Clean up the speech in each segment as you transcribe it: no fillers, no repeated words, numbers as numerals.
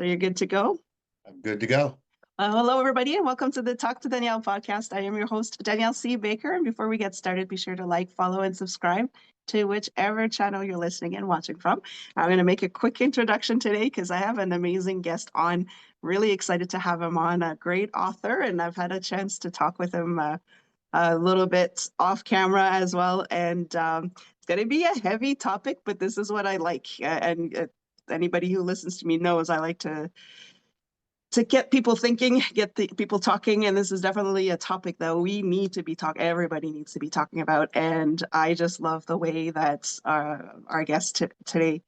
you good to go? I'm good to go. Hello, everybody, and welcome to the Talk to Danielle podcast. I am your host, Danielle C. Baker. And before we get started, be sure to like, follow, and subscribe to whichever channel you're listening and watching from. I'm going to make a quick introduction today because I have an amazing guest on. Really excited to have him on, a great author, and I've had a chance to talk with him a little bit off camera as well. And it's going to be a heavy topic, but this is what I like. And anybody who listens to me knows I like to get people thinking, get the people talking, and this is definitely a topic that we need to be talking. Everybody needs to be talking about, and I just love the way that our guest today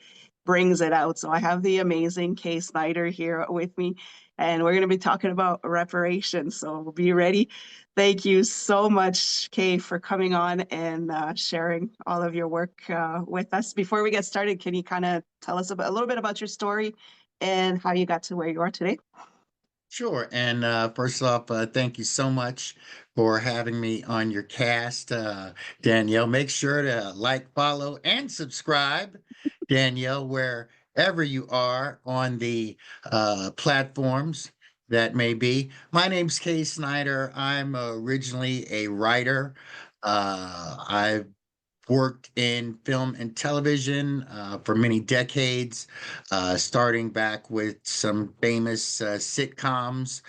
brings it out. So I have the amazing Kay Snyder here with me, and we're going to be talking about reparations. So be ready. Thank you so much, Kay, for coming on and sharing all of your work with us. Before we get started, can you kind of tell us a little bit about your story and how you got to where you are today? Sure. And first off, thank you so much for having me on your cast, Danielle. Make sure to like, follow, and subscribe, Danielle, wherever you are on the platforms that may be. My name's Kay Snyder. I'm originally a writer. I've worked in film and television for many decades, starting back with some famous sitcoms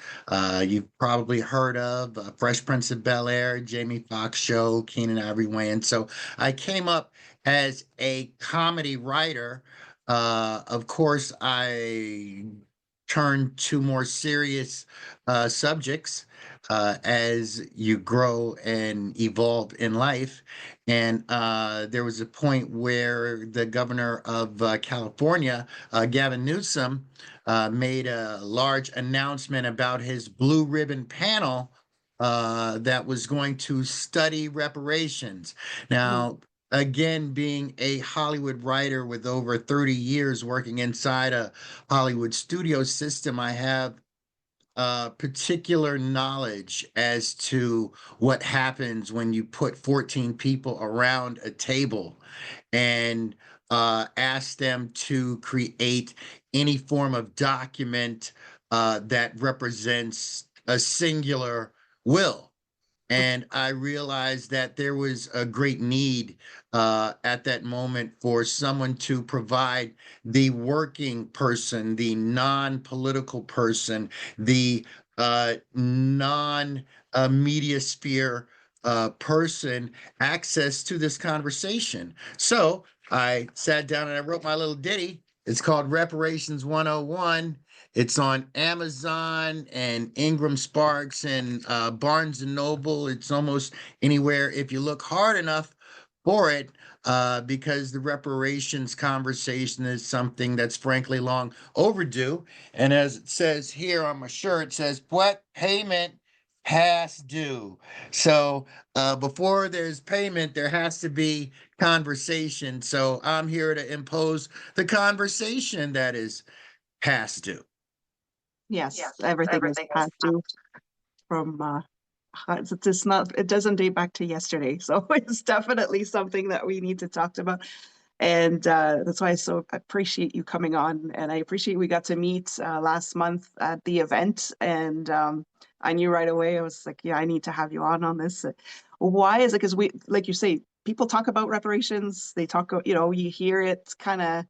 you've probably heard of, Fresh Prince of Bel-Air, Jamie Foxx Show, Keenan Ivory Wayans. So I came up as a comedy writer. Of course, I turned to more serious subjects as you grow and evolve in life. And there was a point where the governor of California, Gavin Newsom, made a large announcement about his blue ribbon panel that was going to study reparations. Now, again, being a Hollywood writer with over 30 years working inside a Hollywood studio system, I have particular knowledge as to what happens when you put 14 people around a table and ask them to create any form of document that represents a singular will. And I realized that there was a great need at that moment for someone to provide the working person, the non-political person, the non-media sphere person access to this conversation. So I sat down and I wrote my little ditty. It's called Reparations 101. It's on Amazon and Ingram Sparks and Barnes and Noble. It's almost anywhere if you look hard enough for it, because the reparations conversation is something that's frankly long overdue. And as it says here on my shirt, it says, "What payment past due?" So before there's payment, there has to be conversation. So I'm here to impose the conversation that is past due. Yes, everything is past due from it's just not, it doesn't date back to yesterday. So it's definitely something that we need to talk about. And that's why I so appreciate you coming on. And I appreciate we got to meet last month at the event. And I knew right away, I was like, yeah, I need to have you on this. Why is it? Because we, like you say, people talk about reparations. They talk, you hear it kind of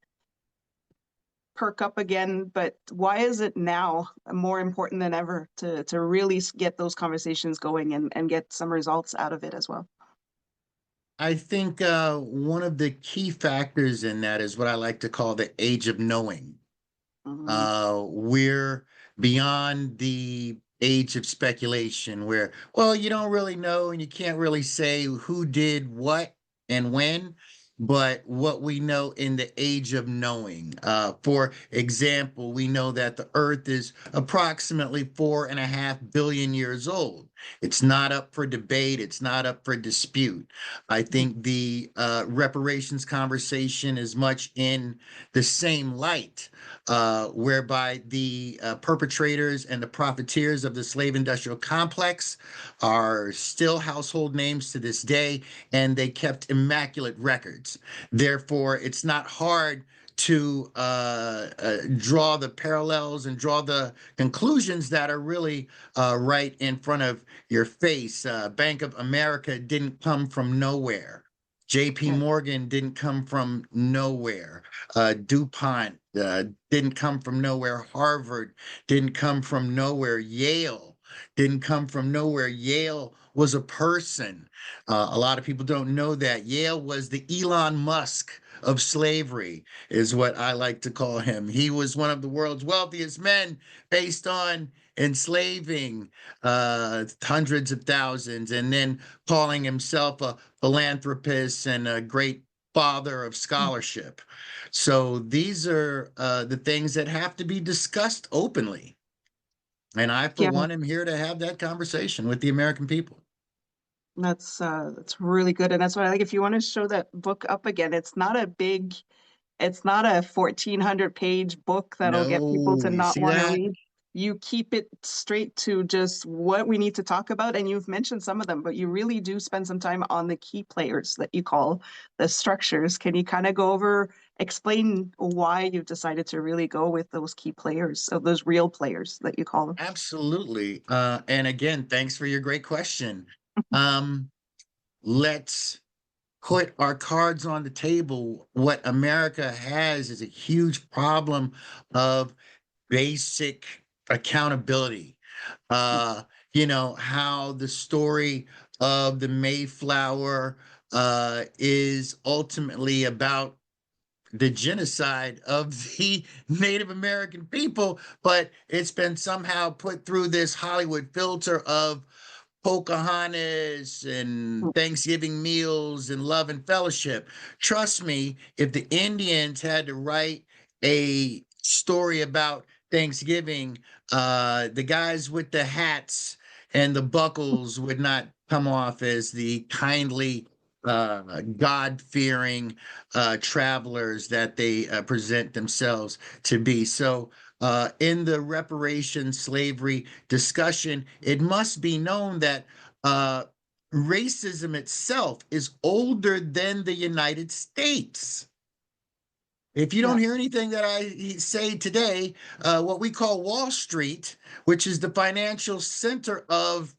perk up again, but why is it now more important than ever to really get those conversations going and get some results out of it as well? I think one of the key factors in that is what I like to call the age of knowing. Mhm. We're beyond the age of speculation where, well, you don't really know and you can't really say who did what and when, but what we know in the age of knowing. For example, we know that the Earth is approximately 4.5 billion years old. It's not up for debate. It's not up for dispute. I think the reparations conversation is much in the same light, whereby the perpetrators and the profiteers of the slave industrial complex are still household names to this day, and they kept immaculate records. Therefore, it's not hard to draw the parallels and draw the conclusions that are really right in front of your face. Bank of America didn't come from nowhere. JP Yeah. Morgan didn't come from nowhere. DuPont didn't come from nowhere. Harvard didn't come from nowhere. Yale didn't come from nowhere. Yale was a person. A lot of people don't know that. Yale was the Elon Musk of slavery, is what I like to call him. He was one of the world's wealthiest men based on enslaving hundreds of thousands and then calling himself a philanthropist and a great father of scholarship. So these are the things that have to be discussed openly. And I, for Yeah, one, am here to have that conversation with the American people. that's really good. And that's why, like, if you want to show that book up again, it's not a 1,400 page book that'll get people No, to you not see want to that? read. You keep it straight to just what we need to talk about. And you've mentioned some of them, but you really do spend some time on the key players that you call the structures. Can you kind of go over, explain why you've decided to really go with those key players, so those real players that you call them? Absolutely. And again, thanks for your great question. Um, let's put our cards on the table. What America has is a huge problem of basic accountability. Uh, how the story of the Mayflower is ultimately about the genocide of the Native American people, but it's been somehow put through this Hollywood filter of Pocahontas and Thanksgiving meals and love and fellowship. Trust me, if the Indians had to write a story about Thanksgiving, the guys with the hats and the buckles would not come off as the kindly, God-fearing travelers that they present themselves to be. So, in the reparations slavery discussion, it must be known that uh, racism itself is older than the United States. If you don't Yeah. hear anything that I say today, what we call Wall Street, which is the financial center of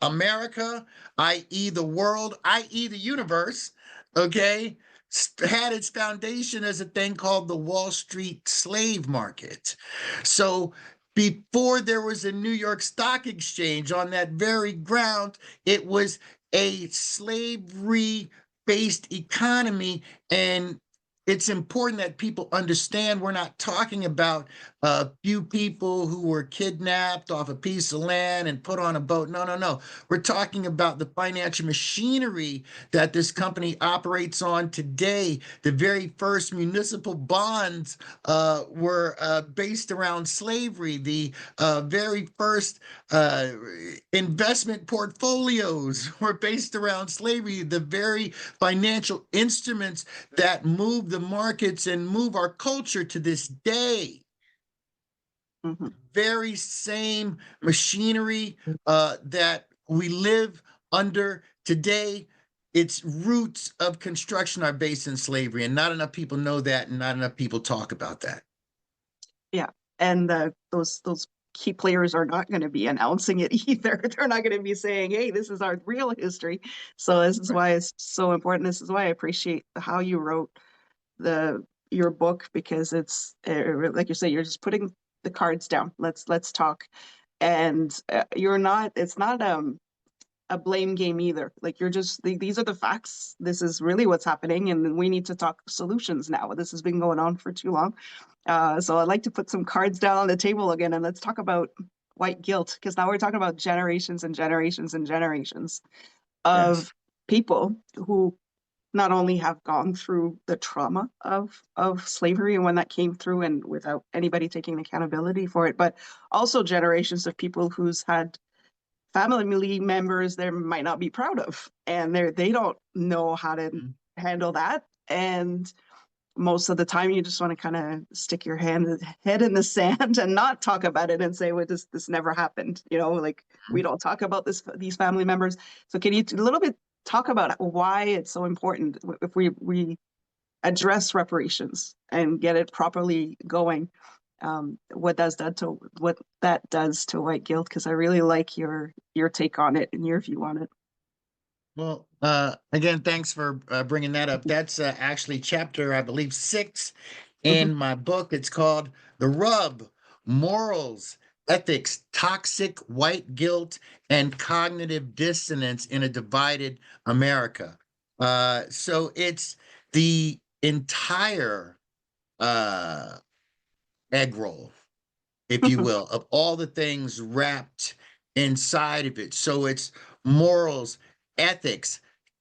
America, i.e., the world, i.e., the universe, okay, had its foundation as a thing called the Wall Street slave market. So before there was a New York Stock Exchange on that very ground, it was a slavery based economy. And it's important that people understand we're not talking about a few people who were kidnapped off a piece of land and put on a boat. No, no, no. We're talking about the financial machinery that this company operates on today. The very first municipal bonds were based around slavery. The very first uh, investment portfolios were based around slavery. The very financial instruments that move the markets and move our culture to this day, Mhm. very same machinery that we live under today. Its roots of construction are based in slavery, and not enough people know that, and not enough people talk about that. Yeah. And those key players are not going to be announcing it either. They're not going to be saying, "Hey, this is our real history." So this is Right. why it's so important. This is why I appreciate how you wrote the your book, because it's like you say, you're just putting the cards down. Let's talk. And you're not. It's not a blame game either. Like, you're just these are the facts. This is really what's happening, and we need to talk solutions now. This has been going on for too long. So I'd like to put some cards down on the table again, and let's talk about white guilt, because now we're talking about generations and generations and generations Yes. of people who not only have gone through the trauma of slavery and when that came through and without anybody taking accountability for it, but also generations of people who's had family members they might not be proud of, and they don't know how to Mhm. handle that. And most of the time you just want to kind of stick your head in the sand and not talk about it and say, well, this never happened, like, we don't talk about these family members. So can you a little bit talk about why it's so important, if we address reparations and get it properly going. What that does to white guilt? Because I really like your take on it and your view on it. Well, again, thanks for bringing that up. That's actually chapter, I believe, 6 Mhm. in my book. It's called The Rub: Morals, Ethics, Toxic White Guilt, and Cognitive Dissonance in a Divided America. So it's the entire uh, egg roll, if you will, of all the things wrapped inside of it. So it's morals, ethics,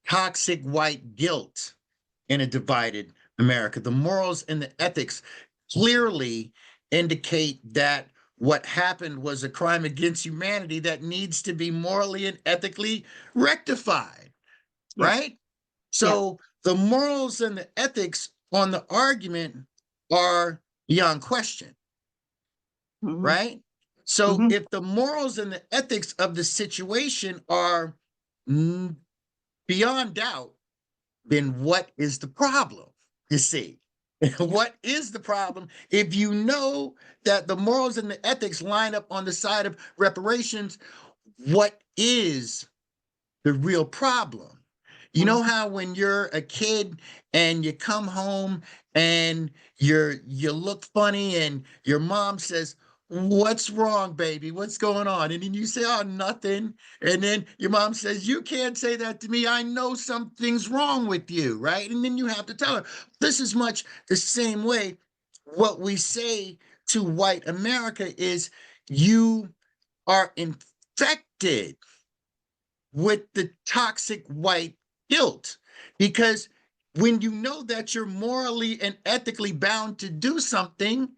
toxic white guilt in a divided America. The morals and the ethics clearly indicate that what happened was a crime against humanity that needs to be morally and ethically rectified, Yeah, right? yeah. So the morals and the ethics on the argument are beyond question, Hmm. right? So Hmm. if the morals and the ethics of the situation are mm, beyond doubt, then what is the problem? You see, Yeah. what is the problem if you know that the morals and the ethics line up on the side of reparations? What is the real problem? You know Hmm. how when you're a kid and you come home and you look funny and your mom says, "What's wrong, baby? What's going on?" And then you say, "Oh, nothing." And then your mom says, "You can't say that to me. I know something's wrong with you," right? And then you have to tell her. This is much the same way. What we say to white America is, you are infected with the toxic white guilt. Because when you know that you're morally and ethically bound to do something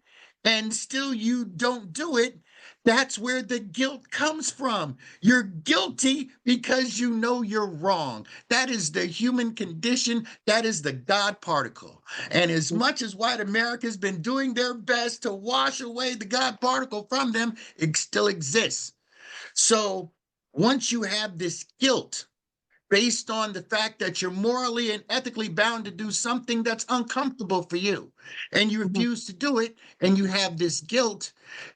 and still you don't do it, that's where the guilt comes from. You're guilty because you know you're wrong. That is the human condition. That is the God particle. And as much as white America has been doing their best to wash away the God particle from them, it still exists. So once you have this guilt based on the fact that you're morally and ethically bound to do something that's uncomfortable for you, and you Hmm. refuse to do it, and you have this guilt,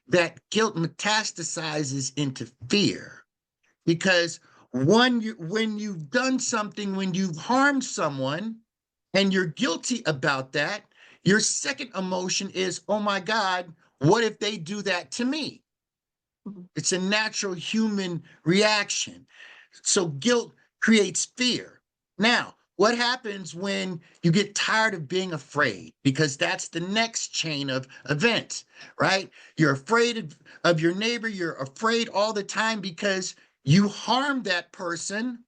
that guilt metastasizes into fear. Because when you've done something, when you've harmed someone, and you're guilty about that, your second emotion is, oh my God, what if they do that to me? Hmm. It's a natural human reaction. So guilt creates fear. Now, what happens when you get tired of being afraid? Because that's the next chain of events, right? You're afraid of your neighbor. You're afraid all the time because you harmed that person.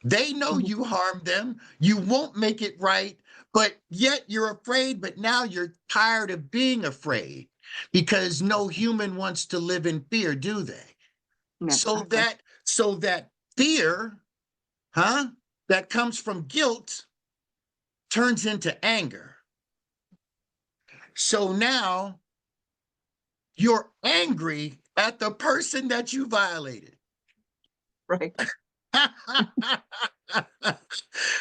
They know Hmm. you harmed them. You won't make it right, but yet you're afraid. But now you're tired of being afraid because no human wants to live in fear, do they? Yeah, So exactly. that fear, huh, that comes from guilt turns into anger. So now you're angry at the person that you violated. Right.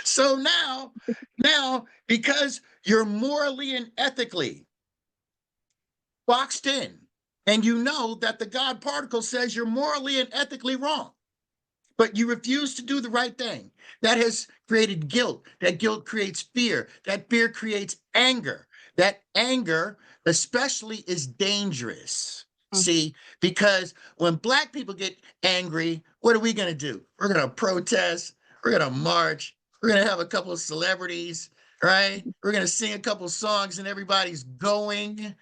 So now, because you're morally and ethically boxed in, and you know that the God particle says you're morally and ethically wrong, but you refuse to do the right thing. That has created guilt. That guilt creates fear. That fear creates anger. That anger, especially, is dangerous. Mm. See, because when Black people get angry, what are we going to do? We're going to protest. We're going to march. We're going to have a couple of celebrities, right? We're going to sing a couple of songs, and everybody's going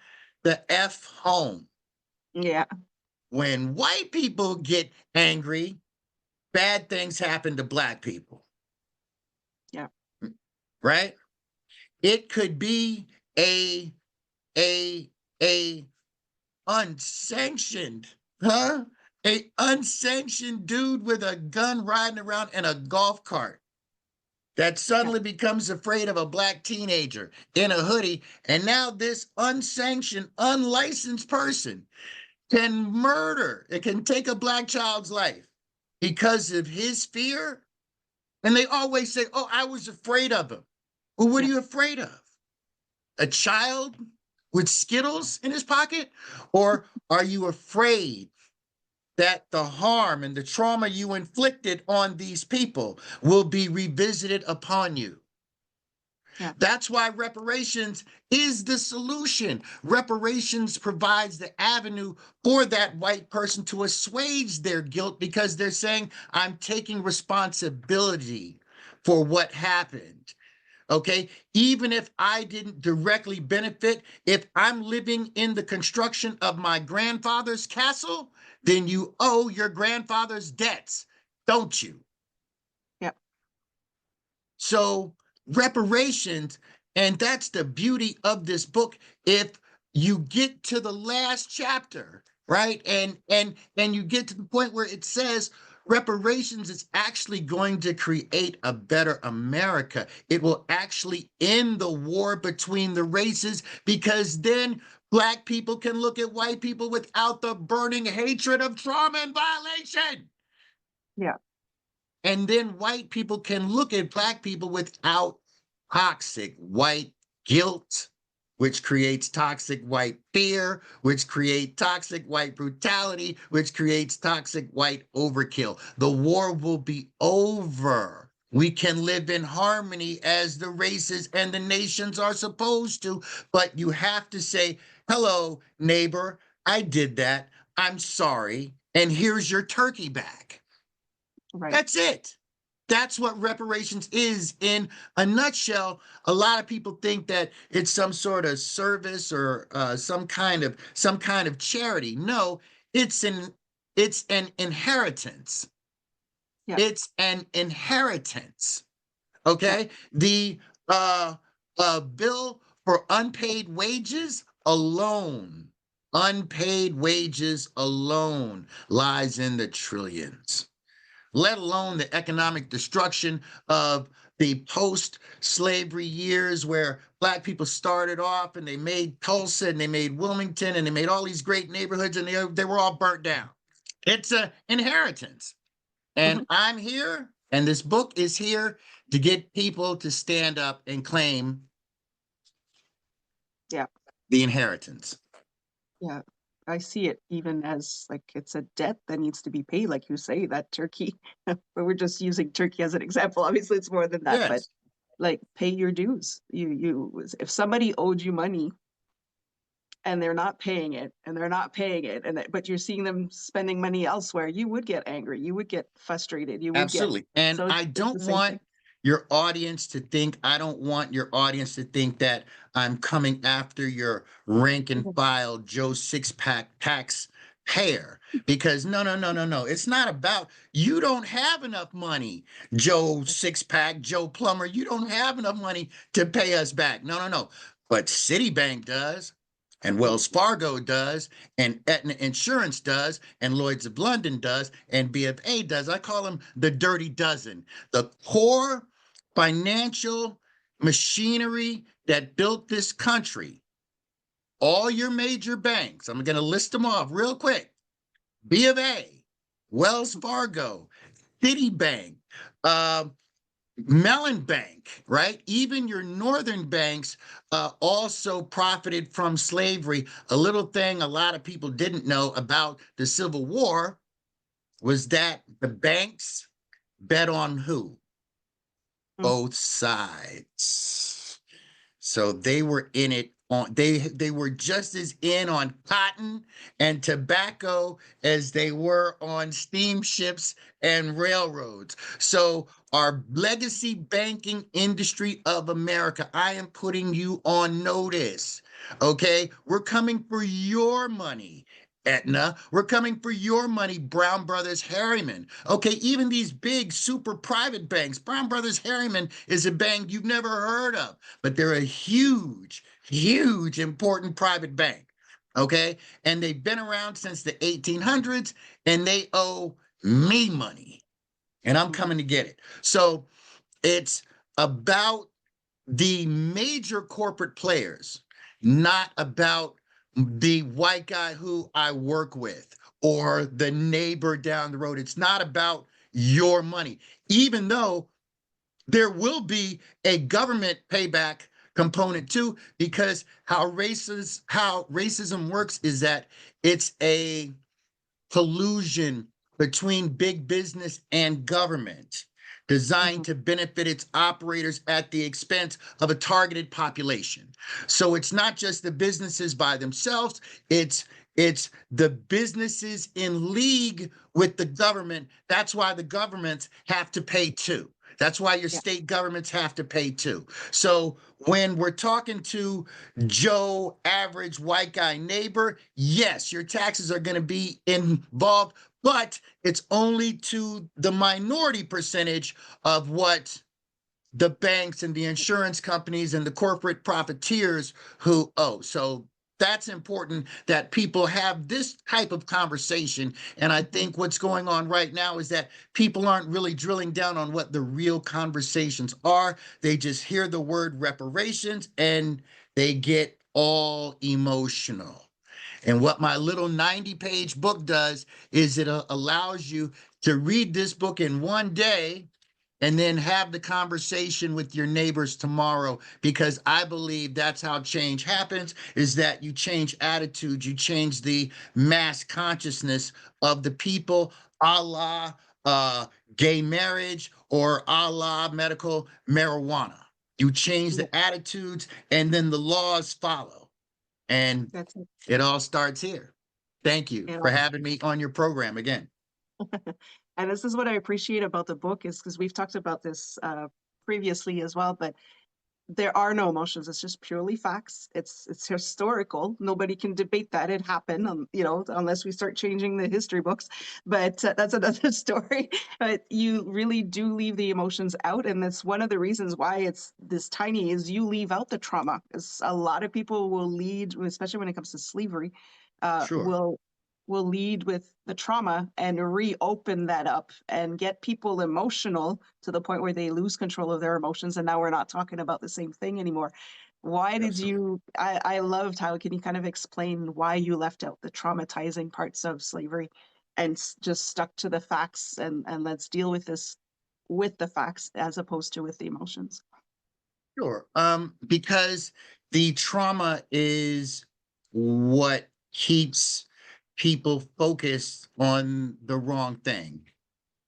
the F home. Yeah. When white people get angry, bad things happen to Black people, Yeah. right? It could be a a a unsanctioned, huh? A unsanctioned dude with a gun riding around in a golf cart that Yeah. suddenly becomes afraid of a Black teenager in a hoodie, and now this unsanctioned, unlicensed person can murder. It can take a Black child's life because of his fear. And they always say, "Oh, I was afraid of him." Well, what are Yeah. you afraid of? a child with Skittles in his pocket? Or are you afraid that the harm and the trauma you inflicted on these people will be revisited upon you? Yeah. That's why reparations is the solution. Reparations provides the avenue for that white person to assuage their guilt because they're saying, I'm taking responsibility for what happened. Okay. Even if I didn't directly benefit, if I'm living in the construction of my grandfather's castle, then you owe your grandfather's debts, don't you? Yeah. So reparations, and that's the beauty of this book. If you get to the last chapter, right, and you get to the point where it says reparations is actually going to create a better America. It will actually end the war between the races because then Black people can look at white people without the burning hatred of trauma and violation. Yeah. And then white people can look at Black people without toxic white guilt, which creates toxic white fear, which creates toxic white brutality, which creates toxic white overkill. The war will be over. We can live in harmony as the races and the nations are supposed to, but you have to say, hello, neighbor, I did that. I'm sorry. And here's your turkey back. Right. That's it. That's what reparations is in a nutshell. A lot of people think that it's some sort of service or some kind of charity. No, it's an inheritance. Yeah. It's an inheritance. Yeah. Okay, the bill for unpaid wages alone lies in the trillions, let alone the economic destruction of the post-slavery years where Black people started off and they made Tulsa and they made Wilmington and they made all these great neighborhoods and they were all burnt down. It's an inheritance. And Mhm. I'm here, and this book is here to get people to stand up and claim Yeah. the inheritance. Yeah. I see it even as like it's a debt that needs to be paid, like you say, that turkey. But we're just using turkey as an example. Obviously, it's more than that, but Yes, like pay your dues. If somebody owed you money and they're not paying it and they're not paying it, but you're seeing them spending money elsewhere, you would get angry, you would get frustrated, you would get, absolutely. And so I it's the don't same thing. want I don't want your audience to think that I'm coming after your rank and Mhm. file Joe Six-Pack taxpayer. Because no, no, no, no, no. It's not about you don't have enough money, Joe Six-Pack, Joe Plumber. You don't have enough money to pay us back. No, no, no. But Citibank does, and Yeah. Wells Fargo does, and Aetna Insurance does, and Lloyd's of London does, and BFA does. I call them the dirty dozen. The core financial machinery that built this country, all your major banks, I'm going to list them off real quick. B of A, Wells Fargo, Citibank, uh, Mellon Bank, right? Even your northern banks also profited from slavery. A little thing a lot of people didn't know about the Civil War was that the banks bet on who? Mm. Both sides. So they were in it on they were just as in on cotton and tobacco as they were on steamships and railroads. So our legacy banking industry of America, I am putting you on notice. Okay? We're coming for your money. Aetna, we're coming for your money, Brown Brothers Harriman. Okay, even these big super private banks, Brown Brothers Harriman is a bank you've never heard of, but they're a huge, huge, important private bank. Okay. And they've been around since the 1800s and they owe me money and I'm Mm. coming to get it. So it's about the major corporate players, not about the white guy who I work with or the neighbor down the road. It's not about your money, even though there will be a government payback component too, because how racism works is that it's a collusion between big business and government designed Mhm. to benefit its operators at the expense of a targeted population. So it's not just the businesses by themselves, it's it's the businesses in league with the government. That's why the governments have to pay too. That's why your Yeah. state governments have to pay too. So when we're talking to Joe, average white guy neighbor, yes, your taxes are going to be involved, but it's only to the minority percentage of what the banks and the insurance companies and the corporate profiteers who owe. So that's important that people have this type of conversation. And I Mhm. think what's going on right now is that people aren't really drilling down on what the real conversations are. They just hear the word reparations and they get all emotional. And what my little 90-page book does is it allows you to read this book in one day and then have the conversation with your neighbors tomorrow, because I believe that's how change happens, is that you change attitudes, you change the mass consciousness of the people, a la uh, gay marriage or a la medical marijuana. You change Yeah, the attitudes and then the laws follow. And that's it. it all starts here. Thank you You for know, having me on your program again. and this is what I appreciate about the book is because we've talked about this previously as well, but there are no emotions. It's just purely facts. It's historical. Nobody can debate that it happened, unless we start changing the history books. But that's another story. But you really do leave the emotions out, and that's one of the reasons why it's this tiny. Is you leave out the trauma. Because a lot of people will lead, especially when it comes to slavery, uh, Sure. will will lead with the trauma and reopen that up and get people emotional to the point where they lose control of their emotions. And now we're not talking about the same thing anymore. Why did Absolutely. you? I loved how, can you kind of explain why you left out the traumatizing parts of slavery and just stuck to the facts, and let's deal with this with the facts as opposed to with the emotions? Sure. Because the trauma is what keeps people focused on the wrong thing. Yeah.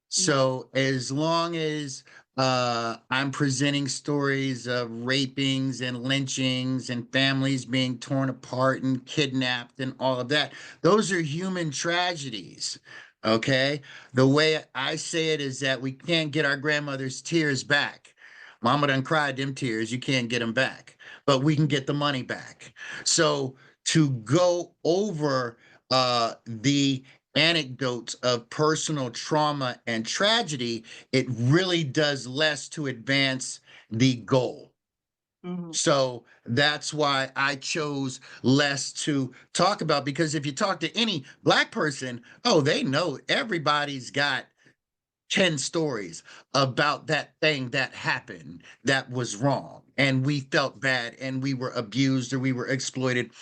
So as long as I'm presenting stories of rapings and lynchings and families being torn apart and kidnapped and all of that, those are human tragedies. Okay. The way I say it is that we can't get our grandmother's tears back. Mama done cried them tears. You can't get them back, but we can get the money back. So to go over the anecdotes of personal trauma and tragedy, it really does less to advance the goal. Hmm. So that's why I chose less to talk about, because if you talk to any Black person, oh, they know everybody's got 10 stories about that thing that happened that was wrong. And we felt bad and we were abused or we were exploited.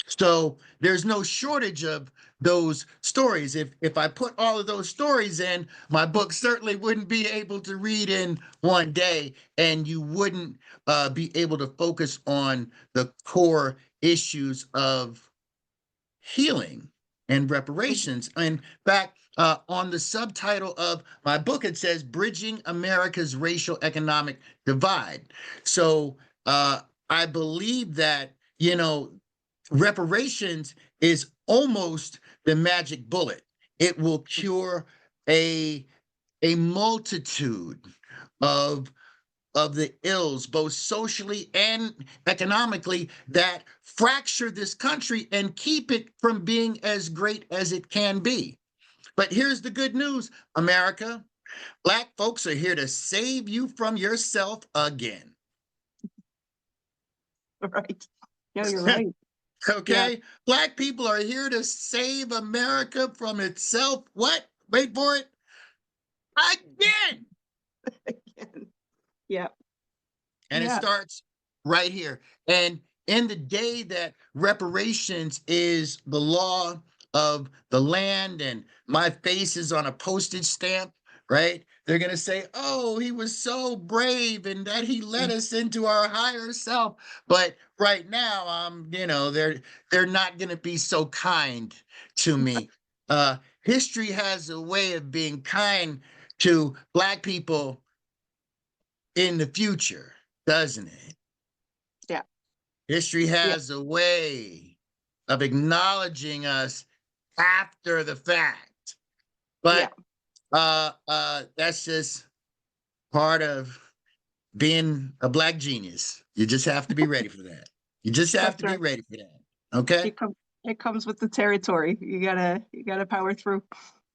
So there's no shortage of those stories. If I put all of those stories in, my book certainly wouldn't be able to read in one day, and you wouldn't be able to focus on the core issues of healing and reparations. In fact, on the subtitle of my book, it says Bridging America's Racial Economic Divide. So I believe that, reparations is almost the magic bullet. It will cure a, a multitude of the ills, both socially and economically, that fracture this country and keep it from being as great as it can be. But here's the good news, America. Black folks are here to save you from yourself again. Right. No, you're right. Yeah. Okay? Black people are here to save America from itself. What? Wait for it. Again. Yeah. And it Yeah. starts right here. And in the day that reparations is the law of the land and my face is on a postage stamp, right? They're going to say, oh, he was so brave and that he led us into our higher self. But right now, they're not going to be so kind to me. History has a way of being kind to Black people in the future, doesn't it? Yeah. History Yeah. has a way of acknowledging us after the fact. Yeah. But that's just part of being a Black genius. You just have to be ready for that. You just have That's to be right. ready for that. Okay. It comes with the territory. You gotta power through.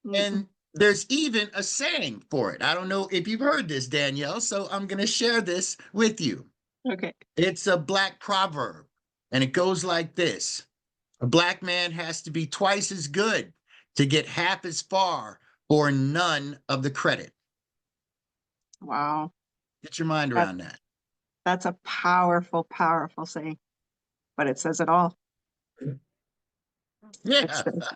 Mm-mm. And there's even a saying for it. I don't know if you've heard this, Danielle, so I'm going to share this with you. Okay. It's a Black proverb, and it goes like this: a Black man has to be twice as good to get half as far for none of the credit. Wow. Get your mind That around that. that's a powerful, powerful saying, but it says it all. It Yeah. says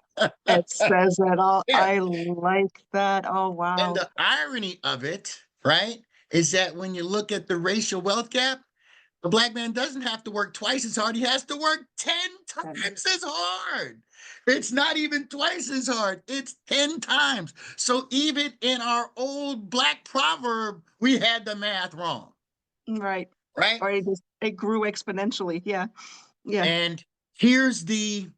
it says it all. Yeah. I like that. Oh And wow. the irony of it, right, is that when you look at the racial wealth gap, the Black man doesn't have to work twice as hard. He has to work 10 And times as hard. It's not even twice as hard, it's 10 times. So even in our old Black proverb, we had the math wrong, right. right? Or it grew exponentially. Yeah. Yeah. And here's the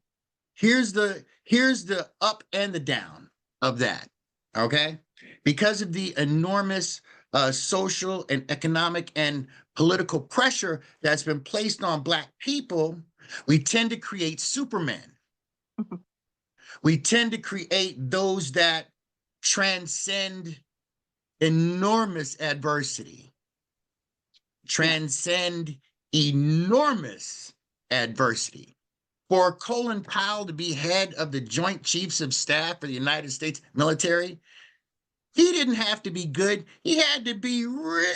here's the up and the down of that. Okay, because of the enormous social and economic and political pressure that's been placed on Black people, we tend to create supermen. We tend to create those that transcend enormous adversity, Yeah. transcend enormous adversity. For Colin Powell to be head of the Joint Chiefs of Staff for the United States military, he didn't have to be good. He had to be really,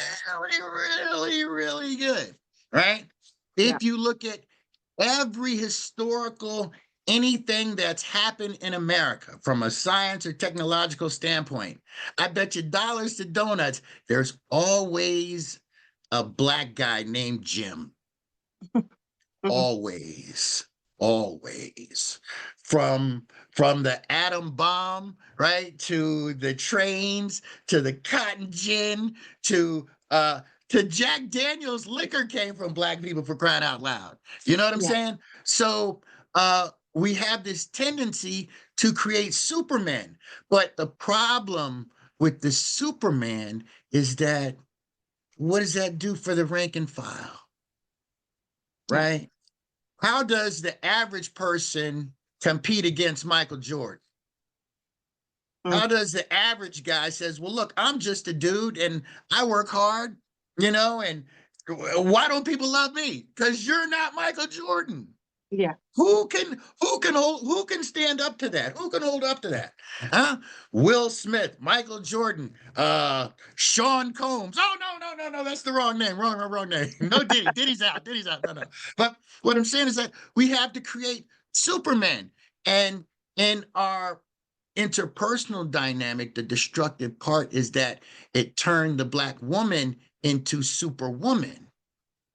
really, really good, right? Yeah. If you look at every historical anything that's happened in America from a science or technological standpoint, I bet you dollars to donuts, there's always a Black guy named Jim. Mhm. Always, always. From the atom bomb, right, to the trains, to the cotton gin, to Jack Daniels liquor came from Black people, for crying out loud. You know what I'm Yeah. saying? So we have this tendency to create supermen. But the problem with the Superman is that what does that do for the rank and file? Yeah. Right? How does the average person compete against Michael Jordan? Mm. How does the average guy says, well, look, I'm just a dude and I work hard, and why don't people love me? Because you're not Michael Jordan. Yeah. Who can stand up to that? Who can hold up to that? Huh? Will Smith, Michael Jordan, Sean Combs. Oh no, that's the wrong name. Wrong name. No, Diddy's out. Diddy's out. No. But what I'm saying is that we have to create Superman. And in our interpersonal dynamic, the destructive part is that it turned the Black woman into Superwoman.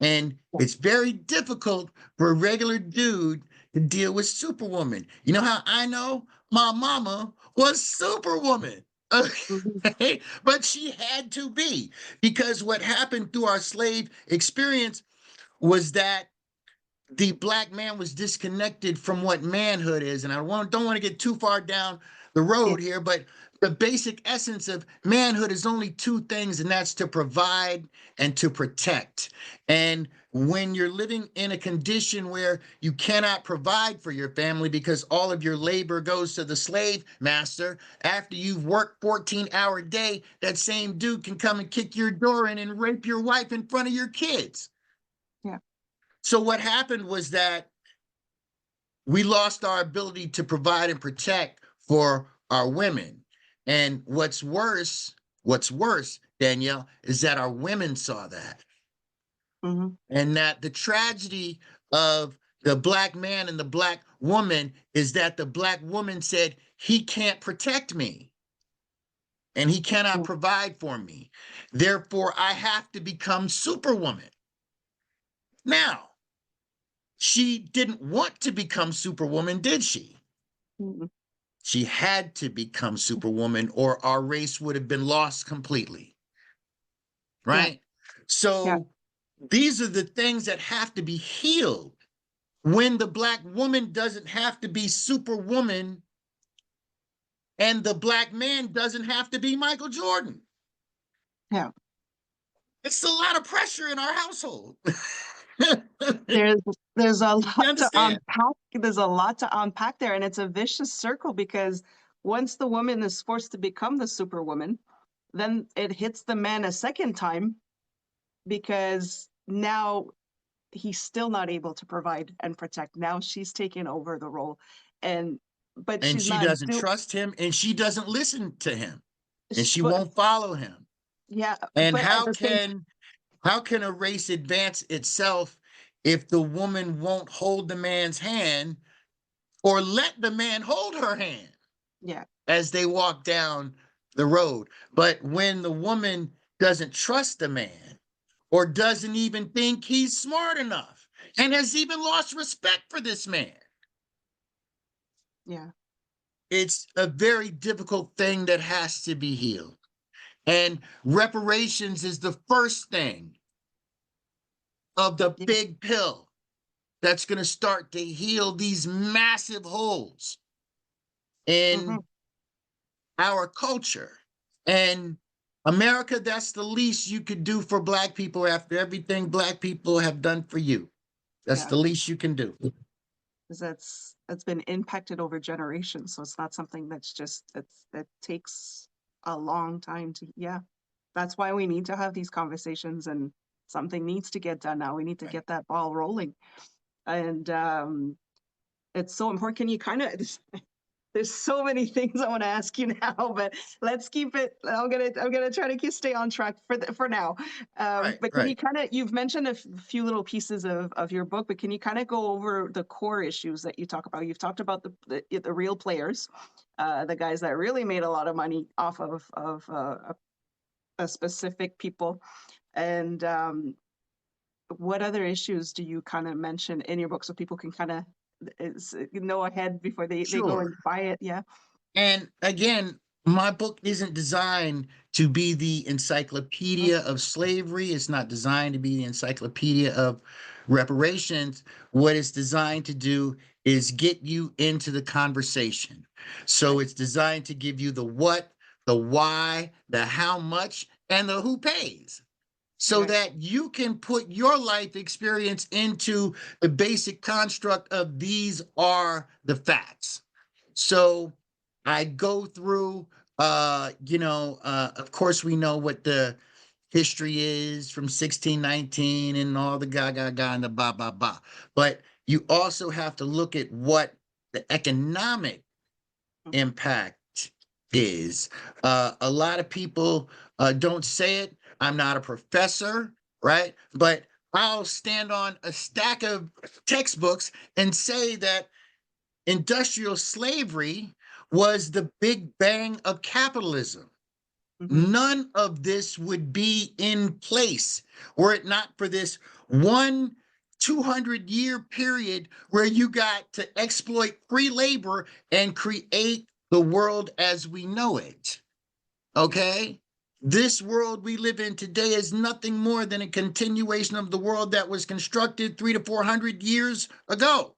And it's very difficult for a regular dude to deal with Superwoman. You know how I know? My mama was Superwoman. Mhm. Okay? But she had to be, because what happened through our slave experience was that the Black man was disconnected from what manhood is. And don't want to get too far down the Yeah. road here, but the basic essence of manhood is only two things, and that's to provide and to protect. And when you're living in a condition where you cannot provide for your family because all of your labor goes to the slave master, after you've worked 14-hour day, that same dude can come and kick your door in and rape your wife in front of your kids. Yeah. So what happened was that we lost our ability to provide and protect for our women. And what's worse, Danielle, is that our women saw that. Mhm. And that the tragedy of the Black man and the Black woman is that the Black woman said, he can't protect me. and he cannot Yeah. provide for me. Therefore, I have to become Superwoman. Now, she didn't want to become Superwoman, did she? Mhm. She had to become Superwoman, or our race would have been lost completely. Yeah. Right? Yeah. So these are the things that have to be healed. When the Black woman doesn't have to be Superwoman, and the Black man doesn't have to be Michael Jordan. Yeah. It's a lot of pressure in our household. There's there's a You lot to understand? unpack. There's a lot to unpack there, and it's a vicious circle because once the woman is forced to become the superwoman, then it hits the man a second time because now he's still not able to provide and protect. Now she's taking over the role, and but And she's she not doesn't do. trust him, and she doesn't listen to him, and she But won't follow him. yeah, And but at the same, how can a race advance itself if the woman won't hold the man's hand or let the man hold her hand yeah, as they walk down the road? But when the woman doesn't trust the man or doesn't even think he's smart enough and has even lost respect for this man, yeah, it's a very difficult thing that has to be healed. And reparations is the first thing of the yeah, big pill that's going to start to heal these massive holes hmm in our culture. And America, that's the least you could do for Black people after everything Black people have done for you. That's yeah. the least you can do. 'Cause that's been impacted over generations, so it's not something that's just that takes a long time to. Yeah, that's why we need to have these conversations, and something needs to get done now. We need to Right. get that ball rolling, and it's so important. Can you kind of there's so many things I want to ask you now, but let's keep it. I'm gonna try to stay on track for now. Right. But can you Right. kind of you've mentioned a few little pieces of your book, but can you kind of go over the core issues that you talk about? You've talked about the real players, the guys that really made a lot of money off of a specific people, and what other issues do you kind of mention in your book so people can kind of know ahead before they go Sure. and buy it? Yeah. And again, my book isn't designed to be the encyclopedia of slavery. It's not designed to be the encyclopedia of reparations. What it's designed to do is get you into the conversation. So Right. it's designed to give you the what, the why, the how much, and the who pays, so Right. that you can put your life experience into the basic construct of these are the facts. So I go through, of course, we know what the history is from 1619 and all the ga and the ba. But you also have to look at what the economic Mhm. impact is. A lot of people don't say it. I'm not a professor, right? But I'll stand on a stack of textbooks and say that industrial slavery was the big bang of capitalism. Mhm. None of this would be in place were it not for this one 200-year period where you got to exploit free labor and create the world as we know it. Yeah. Okay? This world we live in today is nothing more than a continuation of the world that was constructed 300 to 400 years ago.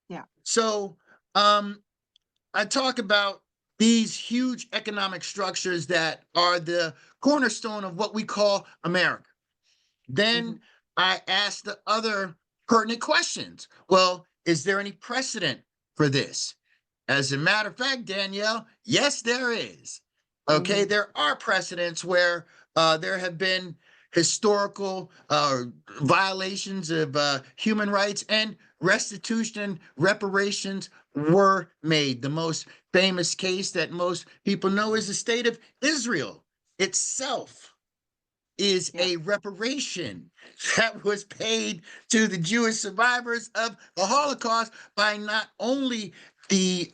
Yeah. So, um, I talk about these huge economic structures that are the cornerstone of what we call America. Then Mhm. I ask the other pertinent questions. Well, is there any precedent for this? As a matter of fact, Danielle, yes, there is. Okay, Mhm. there are precedents where there have been historical violations of human rights, and restitution, reparations were made. The most famous case that most people know is the state of Israel itself is Yeah. a reparation that was paid to the Jewish survivors of the Holocaust by not only the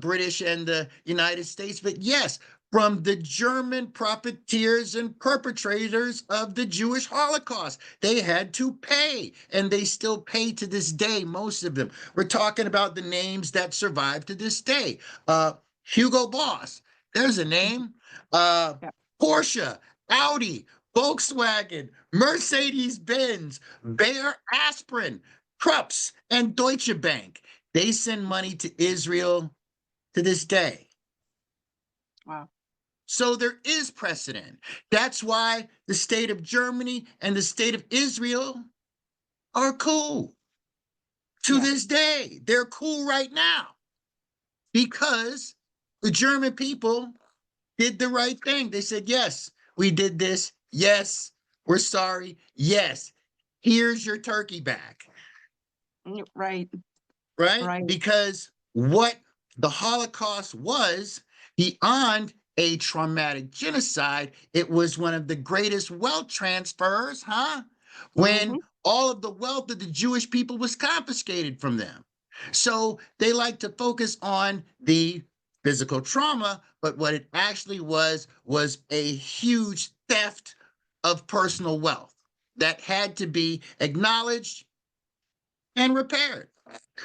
British and the United States, but yes, from the German profiteers and perpetrators of the Jewish Holocaust. They had to pay, and they still pay to this day, most of them. We're talking about the names that survive to this day. Hugo Boss, there's a name. Yeah. Porsche, Audi, Volkswagen, Mercedes-Benz, Bayer Aspirin, Krups, and Deutsche Bank. They send money to Israel to this day. Wow. So there is precedent. That's why the state of Germany and the state of Israel are cool to Yeah. this day. They're cool right now because the German people did the right thing. They said, yes, we did this. Yes, we're sorry. Yes, here's your turkey back. Right. Right? Right. Because what the Holocaust was, beyond a traumatic genocide, it was one of the greatest wealth transfers, huh? When all of the wealth of the Jewish people was confiscated from them. So they like to focus on the physical trauma, but what it actually was a huge theft of personal wealth that had to be acknowledged and repaired.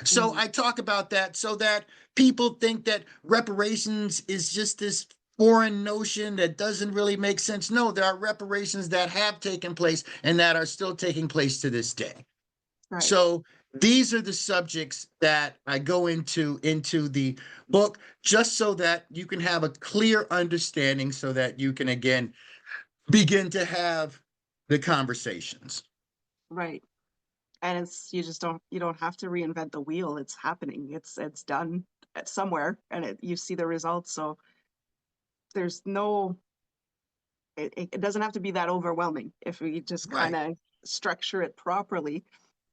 So Mm. I talk about that so that people think that reparations is just this foreign notion that doesn't really make sense. No, there are reparations that have taken place and that are still taking place to this day. Right. So these are the subjects that I go into the book just so that you can have a clear understanding so that you can again begin to have the conversations. Right. And it's you don't have to reinvent the wheel. It's happening. It's done somewhere, and you see the results. So there's no it doesn't have to be that overwhelming if we just kind Right. of structure it properly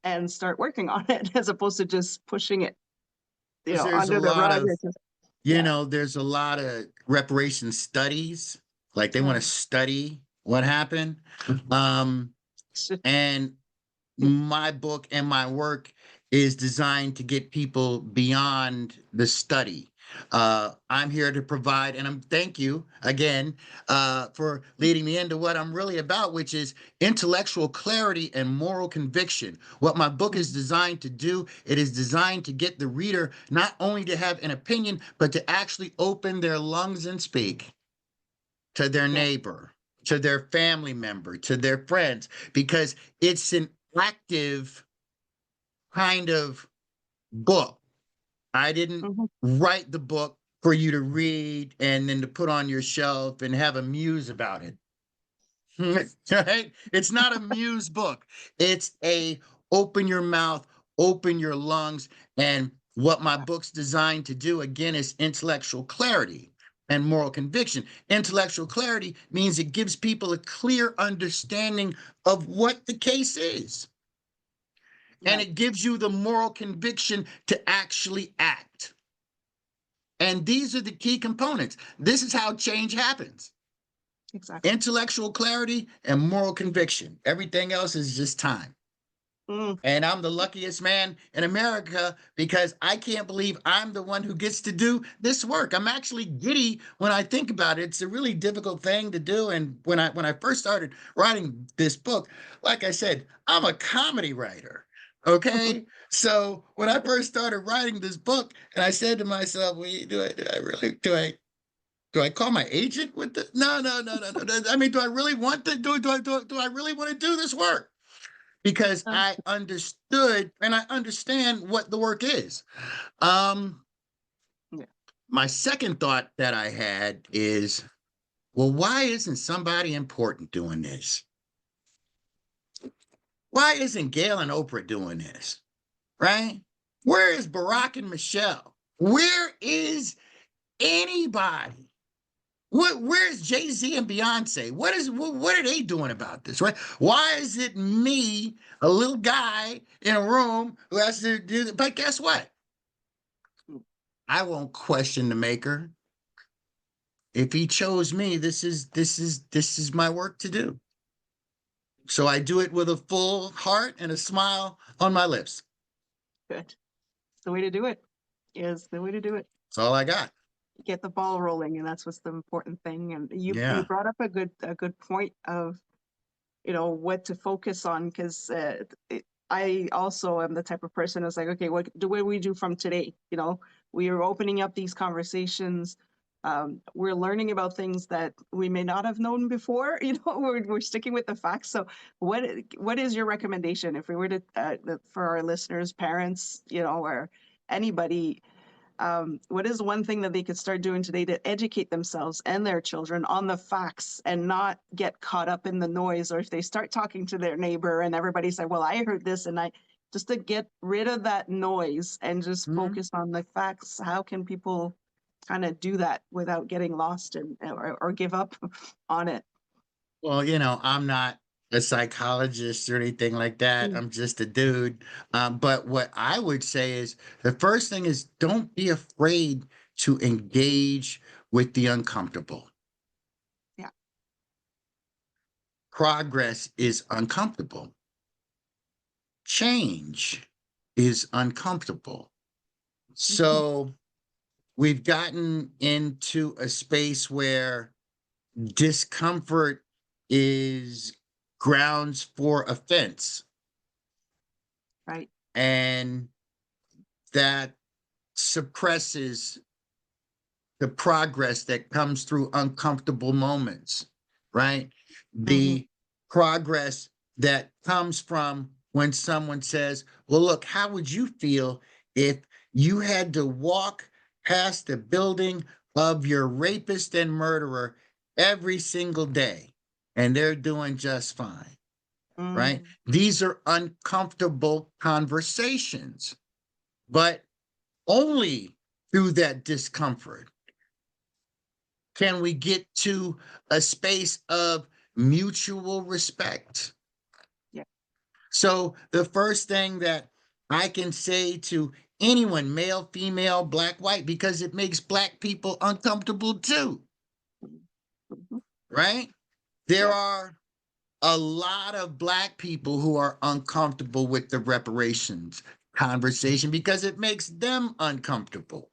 and start working on it as opposed to just pushing it, Because there's a under the lot rug. of It's just, yeah. there's a lot of reparation studies, like they want to Mm. study what happened. Um, and my book and my work is designed to get people beyond the study. I'm here to provide, and I'm thank you again for leading me into what I'm really about, which is intellectual clarity and moral conviction. What my book is designed to do, it is designed to get the reader not only to have an opinion, but to actually open their lungs and speak to their Yeah. neighbor, to their family member, to their friends, because it's an active kind of book. I didn't Mhm. write the book for you to read and then to put on your shelf and have a muse about it. Right? It's not a muse book. It's a open your mouth, open your lungs. And what my book's designed to do, again, is intellectual clarity and moral conviction. Intellectual clarity means it gives people a clear understanding of what the case is. And Right. it gives you the moral conviction to actually act. And these are the key components. This is how change happens. Exactly. Intellectual clarity and moral conviction. Everything else is just time. Mm. And I'm the luckiest man in America because I can't believe I'm the one who gets to do this work. I'm actually giddy when I think about it. It's a really difficult thing to do. And when I first started writing this book, like I said, I'm a comedy writer. Okay. So when I first started writing this book, and I said to myself, well, do I call my agent with the no. I mean, do I really want to do I really want to do this work? Because I understood and I understand what the work is. Um, Yeah. my second thought that I had is, well, why isn't somebody important doing this? Why isn't Gail and Oprah doing this? Right? Where is Barack and Michelle? Where is anybody? Where's Jay-Z and Beyonce? What are they doing about this, right? Why is it me, a little guy in a room who has to do that? But guess what? I won't question the maker. If he chose me, this is my work to do. So I do it with a full heart and a smile on my lips. Good. It's the way to do it. Is the way to do it. That's all I got. get the ball rolling, and that's what's the important thing. And you Yeah. brought up a good point of, what to focus on, because I also am the type of person who's like, okay, what do we do from today? We are opening up these conversations. We're learning about things that we may not have known before. We're sticking with the facts. So what is your recommendation if we were to for our listeners, parents, or anybody? What is one thing that they could start doing today to educate themselves and their children on the facts and not get caught up in the noise? Or if they start talking to their neighbor and everybody say, well, I heard this, and just to get rid of that noise and just Mhm. focus on the facts. How can people kind of do that without getting lost or give up on it? Well, I'm not a psychologist or anything like that. Mm. I'm just a dude. But what I would say is the first thing is don't be afraid to engage with the uncomfortable. Yeah. Progress is uncomfortable. Change is uncomfortable. Mhm. So we've gotten into a space where discomfort is grounds for offense. Right. And that suppresses the progress that comes through uncomfortable moments, right? Hmm. The progress that comes from when someone says, well, look, how would you feel if you had to walk past the building of your rapist and murderer every single day and they're doing just fine, right? Mm. These are uncomfortable conversations, but only through that discomfort can we get to a space of mutual respect. Yeah. So, the first thing that I can say to anyone, male, female, black, white, because it makes black people uncomfortable too, Mhm. right? There Yeah. are a lot of black people who are uncomfortable with the reparations conversation because it makes them uncomfortable,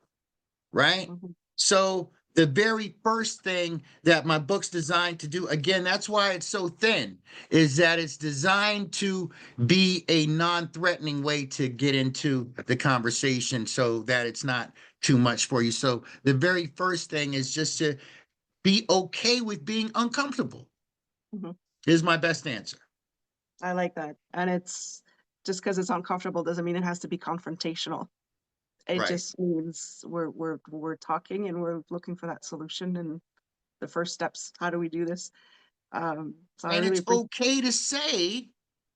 right? Hmm. So the very first thing that my book's designed to do, again, that's why it's so thin, is that it's designed to be a non-threatening way to get into the conversation so that it's not too much for you. So the very first thing is just to be okay with being uncomfortable, Hmm. is my best answer. I like that. And it's just because it's uncomfortable doesn't mean it has to be confrontational. It Right. just means we're talking and we're looking for that solution and the first steps. How do we do this? So I And really it's appreciate. okay to say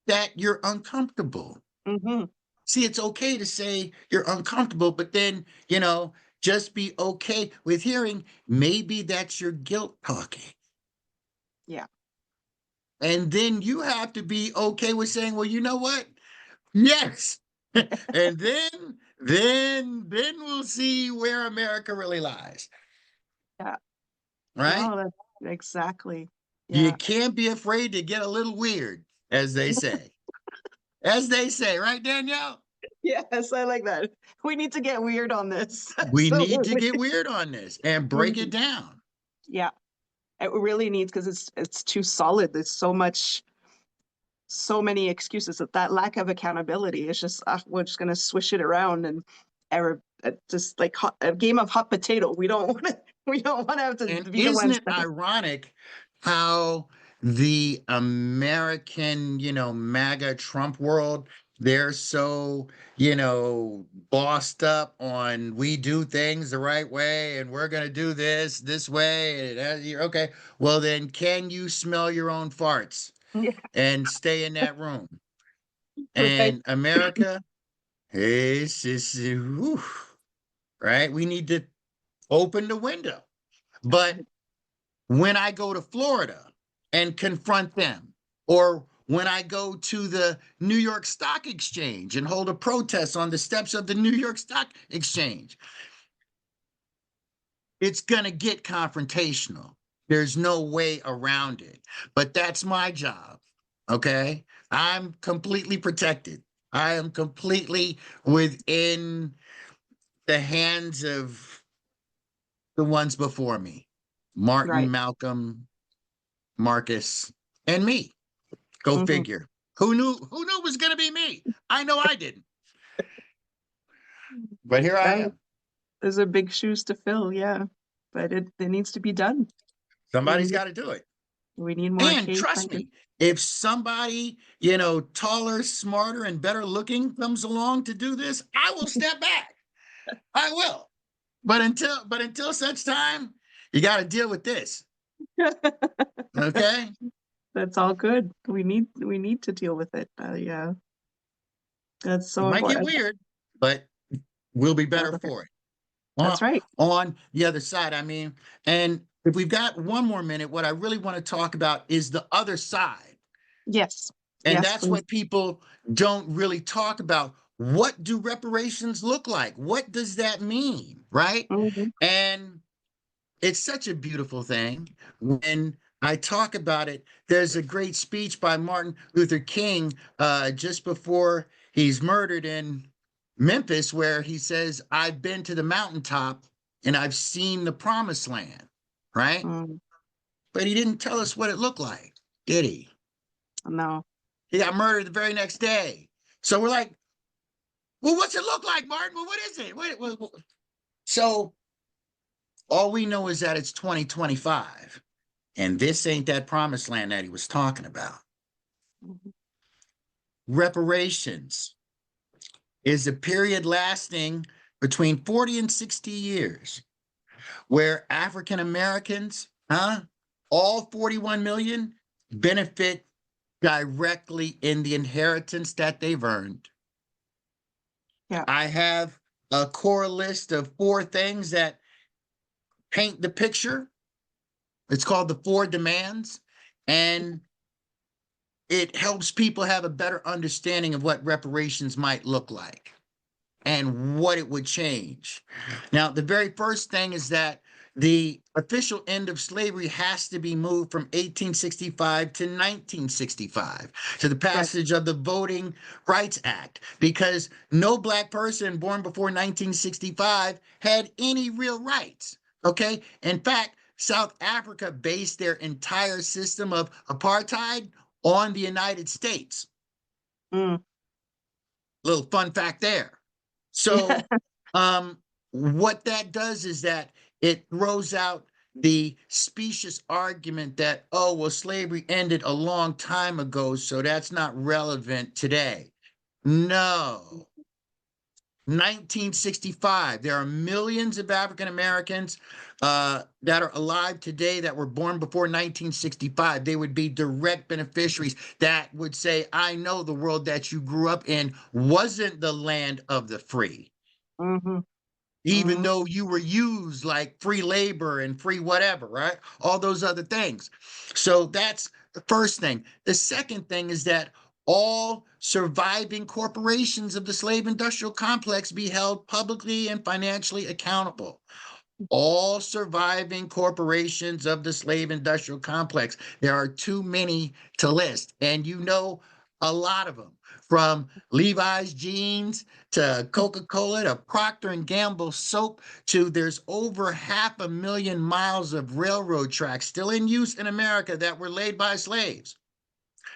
that you're uncomfortable. Hmm. See, it's okay to say you're uncomfortable, but then, just be okay with hearing maybe that's your guilt talking. Yeah. And then you have to be okay with saying, well, you know what? Yes. And then we'll see where America really lies. Yeah. Right? No, that's exactly. You Yeah. can't be afraid to get a little weird, as they say. As they say, right, Danielle? Yes, I like that. We need to get weird on this. We So need to get weird on this and we break it need- down. yeah, it really needs, because it's too solid. There's so many excuses, that lack of accountability. It's just we're just gonna swish it around and just like a game of hot potato. We don't want to. We don't want to have to And be the isn't ones it that. ironic how the American, MAGA Trump world, they're so, bossed up on we do things the right way and we're going to do this way. And okay. Well, then can you smell your own farts Yeah, and stay in that room? right. And America, it's just, whew, right? We need to open the window. But when I go to Florida and confront them, or when I go to the New York Stock Exchange and hold a protest on the steps of the New York Stock Exchange, it's going to get confrontational. There's no way around it. But that's my job. Okay. I'm completely protected. I am completely within the hands of the ones before me, Martin, Right. Malcolm, Marcus, and me. Go Hmm. figure. Who knew it was going to be me? I know I didn't. But here I That am. is a big shoes to fill, yeah. But it needs to be done. We Somebody's need got to do it. we need more And case trust hunters. me, if somebody, taller, smarter, and better looking comes along to do this, I will step back. I will. But until such time, you got to deal with this. Okay? That's all good. We need to deal with it. Yeah, that's It so might get important. weird, but we'll be Yeah, better for it. that's On, right. on the other side, I mean, and if we've got one more minute, what I really want to talk about is the other side. Yes. And Yes, that's please. what people don't really talk about. What do reparations look like? What does that mean? Right. Hmm. And it's such a beautiful thing. When I talk about it, there's a great speech by Martin Luther King just before he's murdered in Memphis, where he says, I've been to the mountaintop and I've seen the promised land. Right. Mm, But he didn't tell us what it looked like, did he? no. He got murdered the very next day. So we're like, well, what's it look like, Martin? Well, what is it? So all we know is that it's 2025, and this ain't that promised land that he was talking about. Mhm. Reparations is a period lasting between 40 and 60 years where African Americans, all 41 million, benefit directly in the inheritance that they've earned. Yeah. I have a core list of 4 things that paint the picture. It's called the 4 demands, and it helps people have a better understanding of what reparations might look like and what it would change. Now, the very first thing is that the official end of slavery has to be moved from 1865 to 1965 to the Right. passage of the Voting Rights Act, because no Black person born before 1965 had any real rights. Okay. In fact, South Africa based their entire system of apartheid on the United States. Mm. Little fun fact there. Yeah. So, what that does is that it throws out the specious argument that, oh, well, slavery ended a long time ago, so that's not relevant today. No. 1965, there are millions of African Americans that are alive today that were born before 1965. They would be direct beneficiaries that would say, I know the world that you grew up in wasn't the land of the free, Hmm. even Hmm. though you were used like free labor and free whatever, right? All those other things. So that's the first thing. The second thing is that all surviving corporations of the slave industrial complex be held publicly and financially accountable. All surviving corporations of the slave industrial complex. There are too many to list, and a lot of them, from Levi's jeans to Coca-Cola to Procter and Gamble soap to there's over 500,000 miles of railroad tracks still in use in America that were laid by slaves.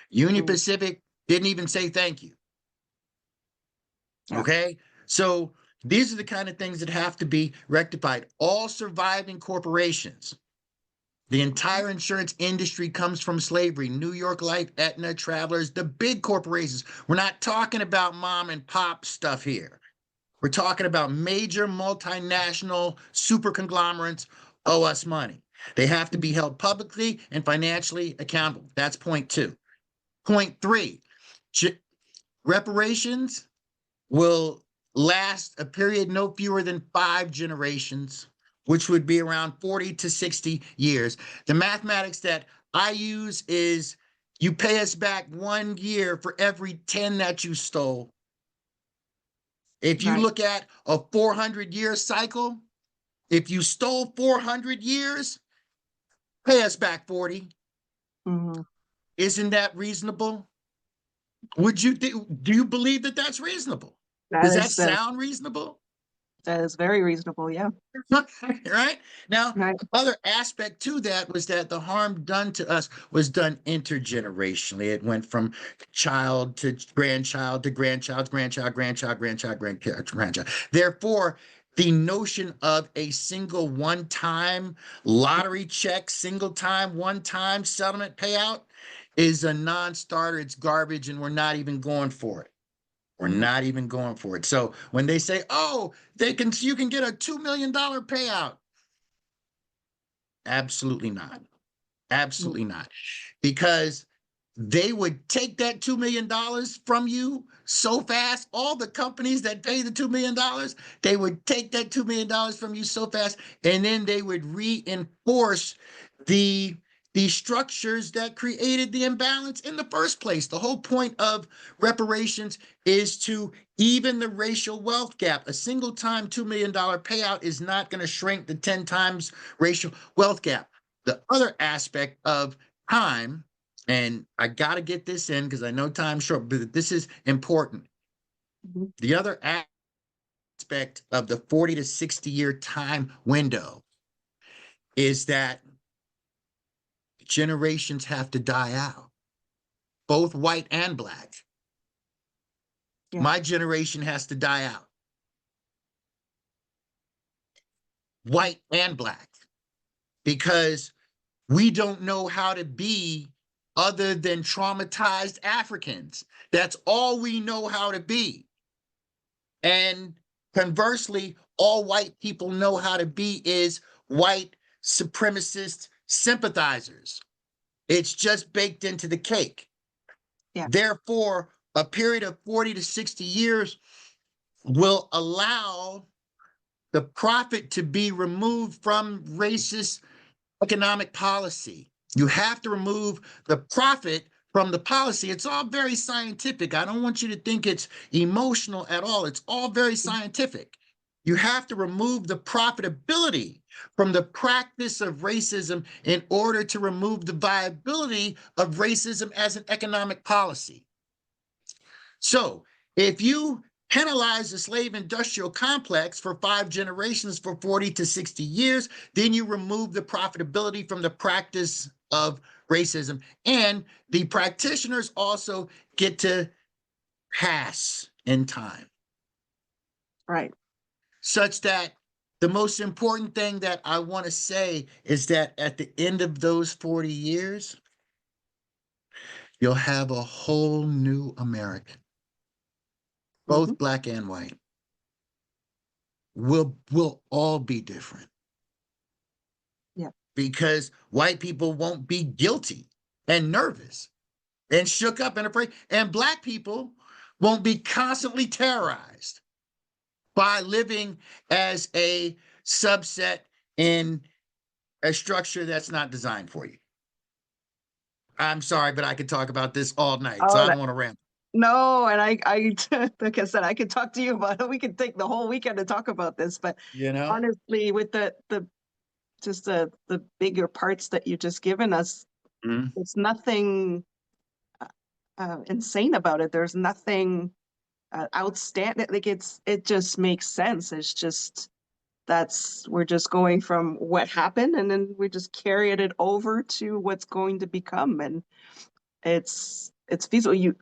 Union Mm. Pacific didn't even say thank you. Yeah. Okay. So these are the kind of things that have to be rectified. All surviving corporations, the Mhm. entire insurance industry comes from slavery. New York Life, Aetna, Travelers, the big corporations. We're not talking about mom and pop stuff here. We're talking about major multinational super conglomerates owe us money. They have to be Mhm. held publicly and financially accountable. That's point 2. Point 3, reparations will last a period no fewer than 5 generations, which would be around 40 to 60 years. The mathematics that I use is you pay us back 1 year for every 10 that you stole. If you Right. look at a 400-year cycle, if you stole 400 years, pay us back 40. Hmm. Isn't that reasonable? Do you believe that that's reasonable? That Does that is sound reasonable? That is very reasonable. Yeah. Right? Now, Right. other aspect to that was that the harm done to us was done intergenerationally. It went from child to grandchild to grandchild, grandchild, grandchild, grandchild, grandchild, grandchild. Therefore, the notion of a single one-time lottery check, single time, one-time settlement payout is a non-starter. It's garbage, and we're not even going for it. We're not even going for it. So when they say, "Oh, you can get a $2 million payout," absolutely not. Mm. Absolutely not. Because they would take that $2 million from you so fast. All the companies that pay the $2 million, they would take that $2 million from you so fast, and then they would reinforce the the structures that created the imbalance in the first place. The whole point of reparations is to even the racial wealth gap. A single time $2 million payout is not going to shrink the 10 times racial wealth gap. The other aspect of time, and I got to get this in because I know time's short, but this is important. Mhm. The other aspect of the 40 to 60 year time window is that generations have to die out, both white and black. Yeah. My generation has to die out, white and black, because we don't know how to be other than traumatized Africans. That's all we know how to be. And conversely, all white people know how to be is white supremacist sympathizers. It's just baked into the cake. Yeah. Therefore, a period of 40 to 60 years will allow the profit to be removed from racist economic policy. You have to remove the profit from the policy. It's all very scientific. I don't want you to think it's emotional at all. It's all very scientific. You have to remove the profitability from the practice of racism in order to remove the viability of racism as an economic policy. So if you penalize the slave industrial complex for 5 generations for 40 to 60 years, then you remove the profitability from the practice of racism. And the practitioners also get to pass in time, Right. such that the most important thing that I want to say is that at the end of those 40 years, you'll have a whole new American, Hmm. both black and white. We'll all be different Yeah. because white people won't be guilty and nervous and shook up and afraid, and black people won't be constantly terrorized by living as a subset in a structure that's not designed for you. I'm sorry, but I could talk about this all night, so Oh, I don't want to ramble. no, and like I said, I could talk to you about it. We could take the whole weekend to talk about this, but You know? honestly, with the just the bigger parts that you just given us, Mhm. it's nothing insane about it. There's nothing outstanding. Like it just makes sense. It's just we're just going from what happened, and then we just carrying it over to what's going to become, and it's feasible.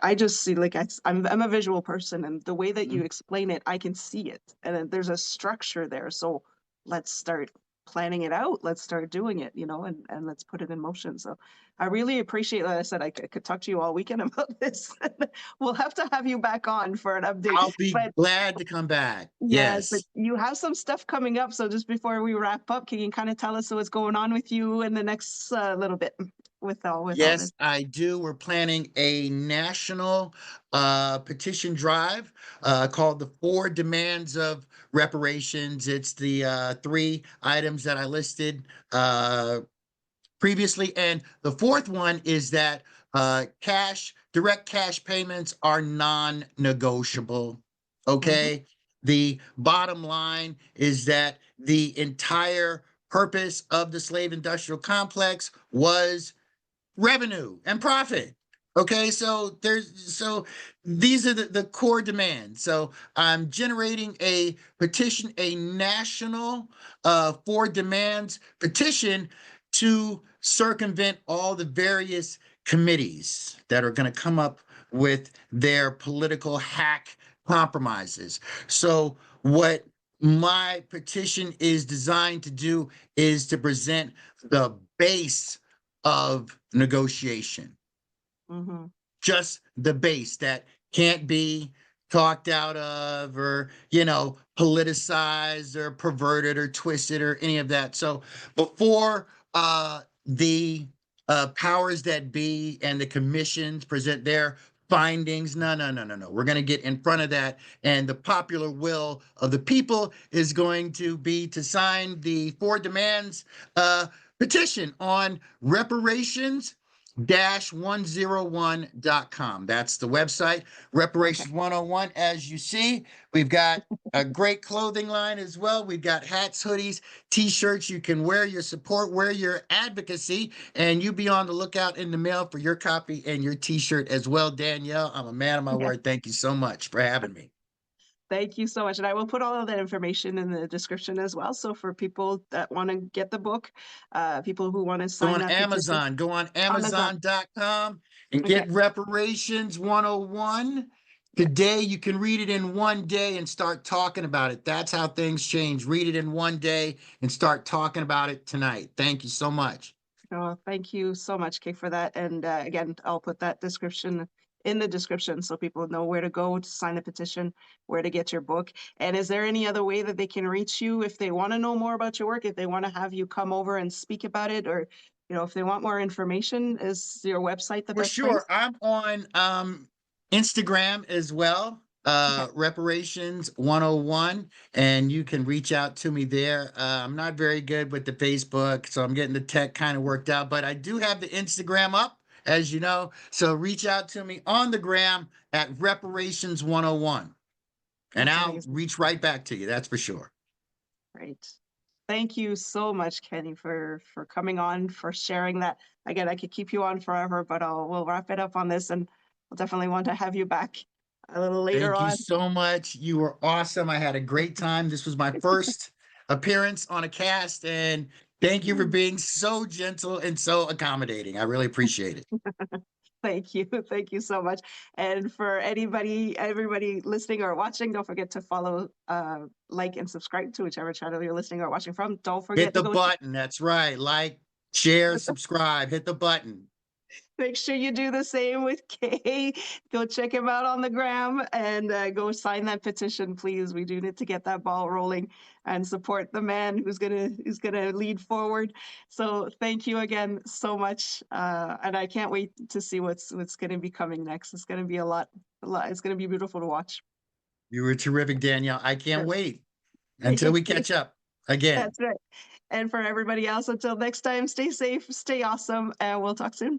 I just see like I'm a visual person, and the way that you Mhm. explain it, I can see it, and then there's a structure there. So let's start planning it out. Let's start doing it, and let's put it in motion. So I really appreciate that. I said I could talk to you all weekend about this. We'll have to have you back on for an update. I'll be But glad to come back. yes, but Yes. you have some stuff coming up. So just before we wrap up, can you kind of tell us what's going on with you in the next little bit with all this? Yes, I do. We're planning a national petition drive called the Four Demands of Reparations. It's the 3 items that I listed previously. And the fourth one is that direct cash payments are non-negotiable. Hmm. Okay. The bottom line is that the entire purpose of the slave industrial complex was revenue and profit. Okay, so these are the core demands. So I'm generating a petition, a national four demands petition to circumvent all the various committees that are going to come up with their political hack compromises. So what my petition is designed to do is to present the base of negotiation, Mm-hmm. just the base that can't be talked out of or politicized or perverted or twisted or any of that. So before the powers that be and the commissions present their findings, no, we're going to get in front of that, and the popular will of the people is going to be to sign the four demands petition on reparations 101.com. That's the website. Okay. Reparations 101. As you see, we've got a great clothing line as well. We've got hats, hoodies, t-shirts. You can wear your support, wear your advocacy, and you be on the lookout in the mail for your copy and your t-shirt as well. Danielle, I'm a man of my Yeah. word. Thank you so much for having me. Thank you so much. And I will put all of that information in the description as well. So for people that want to get the book, people who want to Go sign on that petition, Amazon. Go on Amazon. Amazon.com and Okay. get Reparations 101. Yeah. Today, you can read it in one day and start talking about it. That's how things change. Read it in one day and start talking about it tonight. Thank you so much. Oh, thank you so much, Kay, for that. And again, I'll put that description in the description so people know where to go to sign the petition, where to get your book. And is there any other way that they can reach you if they want to know more about your work, if they want to have you come over and speak about it, or if they want more information? Is your website the For best place? sure. I'm on Instagram as well, Okay. Reparations 101, and you can reach out to me there. I'm not very good with the Facebook, so I'm getting the tech kind of worked out, but I do have the Instagram up, as you know. So reach out to me on the gram at Reparations 101, and That's I'll amazing. reach right back to you. That's for sure. Great. Thank you so much, Kenny, for coming on, for sharing that. Again, I could keep you on forever, but we'll wrap it up on this, and we'll definitely want to have you back a little later Thank you on. so much. You were awesome. I had a great time. This was my first appearance on a cast, and thank you for being so gentle and so accommodating. I really appreciate it. Thank you. Thank you so much. And for everybody listening or watching, don't forget to follow, like, and subscribe to whichever channel you're listening or watching from. Don't Hit forget to the go button. That's right. Like, share, subscribe, hit the button. make sure you do the same with Kay. Go check him out on the gram and go sign that petition, please. We do need to get that ball rolling and support the man who's gonna lead forward. So thank you again so much, and I can't wait to see what's gonna be coming next. It's gonna be a lot. It's gonna be beautiful to watch. You were terrific, Danielle. I can't wait until we Thank you. catch up again. That's right. And for everybody else, until next time, stay safe, stay awesome, and we'll talk soon.